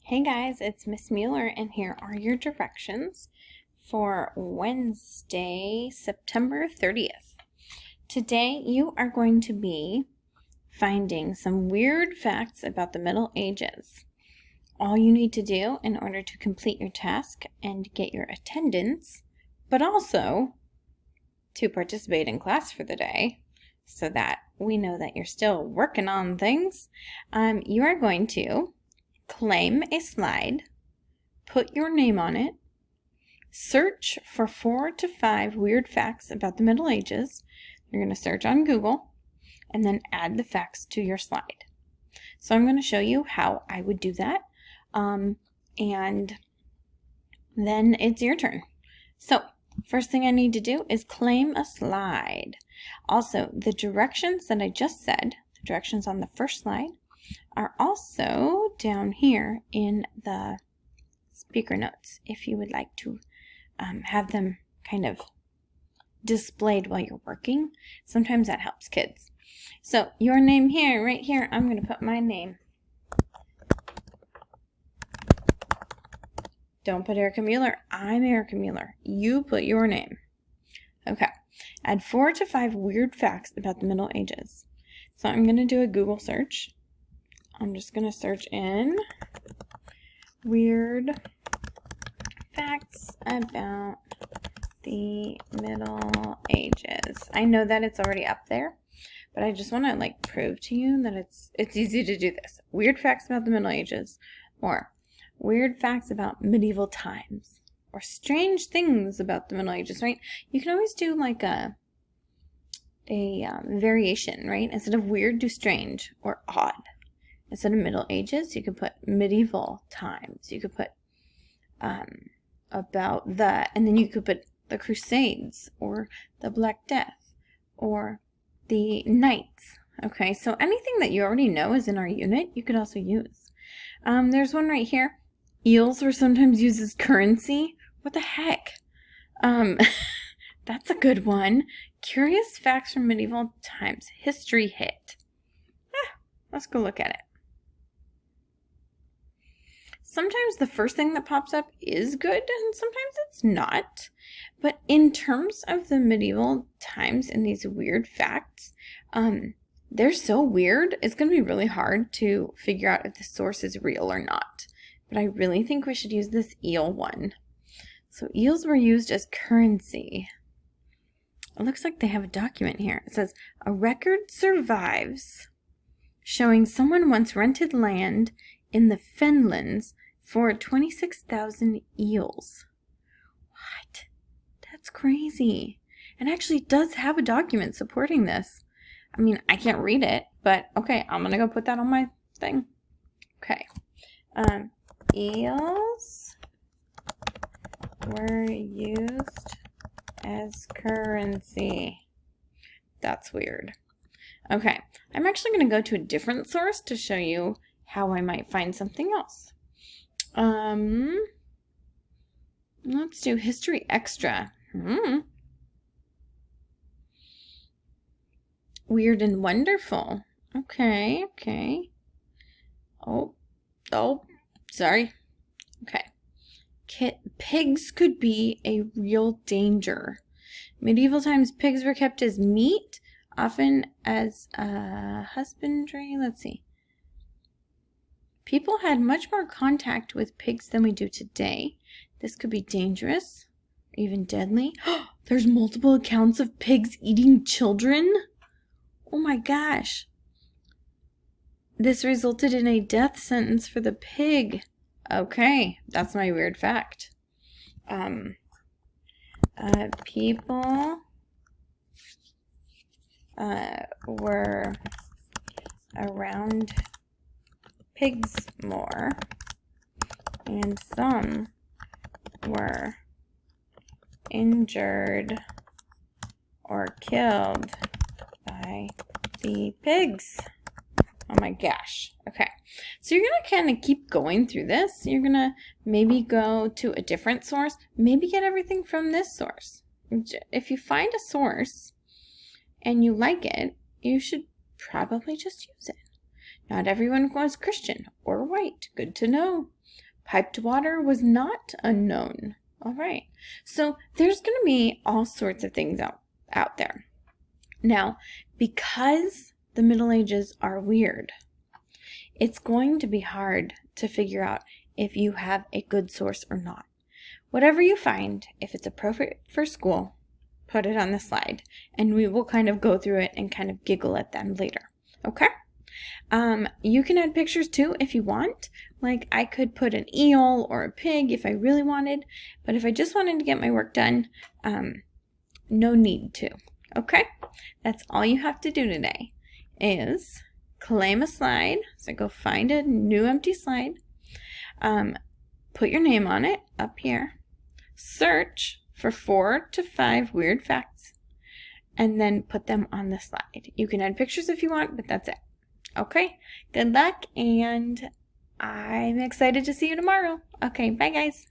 Hey guys, it's Miss Mueller, and here are your directions for Wednesday, September 30th. Today, you are going to be finding some weird facts about the Middle Ages. All you need to do in order to complete your task and get your attendance, but also to participate in class for the day, so that we know that you're still working on things, you are going to claim a slide, put your name on it, search for 4 to 5 weird facts about the Middle Ages. You're going to search on Google and then add the facts to your slide. So I'm going to show you how I would do that, and then it's your turn. So first thing I need to do is claim a slide. Also, the directions that I just said, the directions on the first slide, are also down here in the speaker notes if you would like to have them kind of displayed while you're working. Sometimes that helps kids. So your name here, right here, I'm going to put my name. Don't put Erica Mueller. I'm Erica Mueller. You put your name. Okay. Add 4 to 5 weird facts about the Middle Ages. So I'm going to do a Google search. I'm just going to search in weird facts about the Middle Ages. I know that it's already up there, but I just want to prove to you that it's easy to do this. Weird facts about the Middle Ages, or weird facts about medieval times, or strange things about the Middle Ages, right? You can always do a variation, right? Instead of weird, do strange or odd. Instead of Middle Ages, you could put medieval times. You could put about the, and then you could put the Crusades, or the Black Death, or the Knights. Okay, so anything that you already know is in our unit, you could also use. There's one right here. Eels were sometimes used as currency. What the heck? That's a good one. Curious facts from medieval times. History hit. Let's go look at it. Sometimes the first thing that pops up is good, and sometimes it's not. But in terms of the medieval times and these weird facts, they're so weird, it's going to be really hard to figure out if the source is real or not. But I really think we should use this eel one. So eels were used as currency. It looks like they have a document here. It says, a record survives showing someone once rented land in the Fenlands for 26,000 eels. What? That's crazy. And actually does have a document supporting this. I mean, I can't read it, but okay, I'm gonna go put that on my thing. Okay. Eels were used as currency. That's weird. Okay, I'm actually going to go to a different source to show you how I might find something else. Let's do History Extra. Weird and Wonderful. Okay. Oh, sorry. Okay. Pigs could be a real danger. Medieval times, pigs were kept as meat, often as husbandry. Let's see. People had much more contact with pigs than we do today. This could be dangerous, or even deadly. There's multiple accounts of pigs eating children. Oh my gosh. This resulted in a death sentence for the pig. Okay, that's my weird fact. People were around pigs more, and some were injured or killed by the pigs. Oh my gosh. Okay. So you're going to kind of keep going through this. You're going to maybe go to a different source. Maybe get everything from this source. If you find a source and you like it, you should probably just use it. Not everyone was Christian or white. Good to know. Piped water was not unknown. All right. So there's going to be all sorts of things out there. Now, because the Middle Ages are weird, it's going to be hard to figure out if you have a good source or not. Whatever you find, if it's appropriate for school, put it on the slide, and we will kind of go through it and kind of giggle at them later. Okay? You can add pictures too if you want. Like I could put an eel or a pig if I really wanted, but if I just wanted to get my work done, no need to. Okay? That's all you have to do today is claim a slide. So go find a new empty slide. Put your name on it up here. Search for 4 to 5 weird facts and then put them on the slide. You can add pictures if you want, but that's it. Okay, good luck, and I'm excited to see you tomorrow. Okay, bye guys.